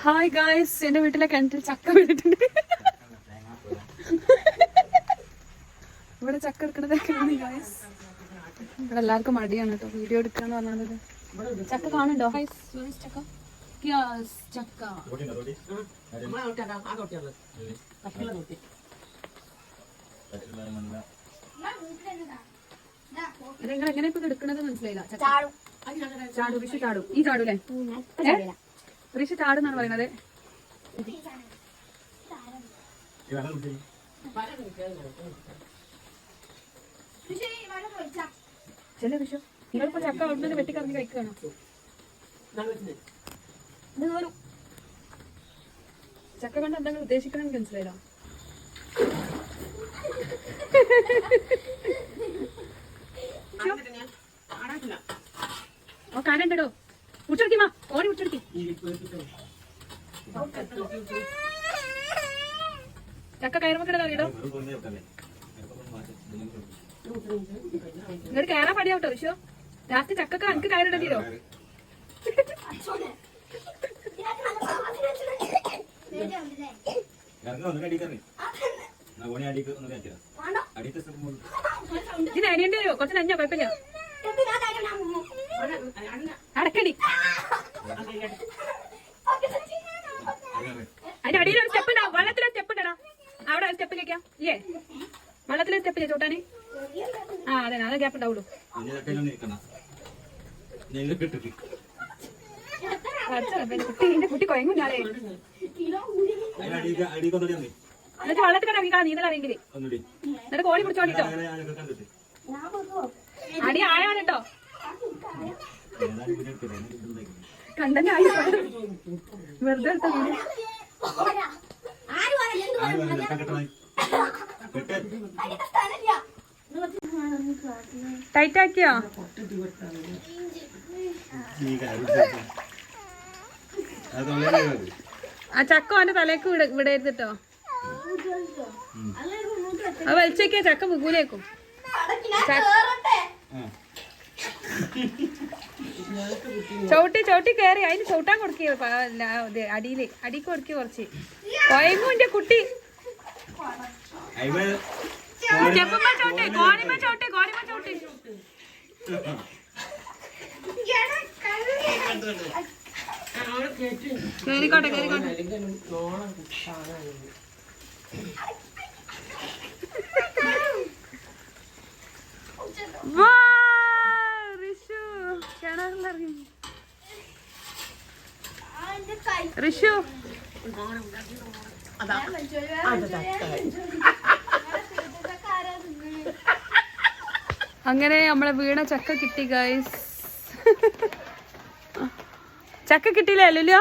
Hi guys, എന്റെ വീട്ടിലെ കിണറ്റിൽ ചക്ക വീണിട്ടുണ്ട്. ഇവിടെ ചക്ക എടുക്കണതൊക്കെയാണ് ഗായ്സ്. ഇവിടെ എല്ലാവർക്കും മടിയാണ് കേട്ടോ വീഡിയോ എടുക്കാന്ന് പറഞ്ഞത്. ചക്ക കാണുന്നുണ്ടോ ഗായ്സ്? ചക്ക ചക്ക നിങ്ങൾ എങ്ങനെ ഇപ്പൊ എടുക്കണത് മനസ്സിലായില്ല. ചാടു ഋഷി ചാടു. ഈ ചാടൂല്ലേ? ഋഷി ചാടുന്നാണ് പറയുന്നത്. ചെല്ലു ഋഷു, നിങ്ങളിപ്പോ ചക്ക അവിടുന്ന് വെട്ടിക്കറങ്ങി കഴിക്കുകയാണോ? ചക്ക കൊണ്ട് എന്തെങ്കിലും ഉദ്ദേശിക്കണമെന്ന് മനസ്സിലായില്ല. കാനുണ്ടോ? ഉച്ചടിക്കുമാ, ഓടി ഉച്ചടിക്കും. ചക്ക കയറുമ്പോ അറിയടോ. ഇങ്ങോട്ട് കയറാൻ പടിയാവട്ടോ ഋഷു. ലാസ്റ്റ് ചക്കൊക്കെ എനിക്ക് കയറിടോ. ഇതിന് അടിയേണ്ടി വരുമോ? കുറച്ച് നഞ്ഞോ? കുഴപ്പമില്ല, അടക്കടി. അതിന്റെ അടിയിൽ ഒരു സ്റ്റെപ്പ് ഉണ്ടാവും. വെള്ളത്തിലെ സ്റ്റെപ്പ് ഉണ്ടടാ. അവിടെ സ്റ്റെപ്പ് കേൾക്കാം. ഇല്ലേ, വെള്ളത്തിലെ സ്റ്റെപ്പ് ചോട്ടാന്. ആ അതെ, അതെ ഗ്യാപ്പ് ഉണ്ടാവുള്ളൂ. കുട്ടി കൊയങ്ങുന്നാളേ. എന്നിട്ട് വെള്ളത്തിൽ കട നീന്തലറിയെങ്കിൽ എന്നിട്ട് കോഴി പിടിച്ചോണ്ടിട്ടോ. അടി ആയാണ് കേട്ടോ. കണ്ടനായി വെറുതെ ടൈറ്റ് ആക്കിയോ? ആ ചക്ക അവന്റെ തലേക്ക് വിടരുത് കേട്ടോ. അത് വലിച്ചേക്കിയ ചക്ക മുകൂലേക്കും. ചവിട്ടി ചവിട്ടി കയറി അതിന് ചവിട്ടാൻ കൊടുക്കുക. അടിയില് അടിക്ക് കൊടുക്കുക. കുറച്ച് കൊയങ്ങും എന്റെ കുട്ടി. കേറിക്കോട്ടെ കേറിക്കോട്ടെ. ഋഷു അങ്ങനെ നമ്മളെ വീണ ചക്ക കിട്ടി ഗൈസ്. ചക്ക കിട്ടിയില്ലേ ലുലു?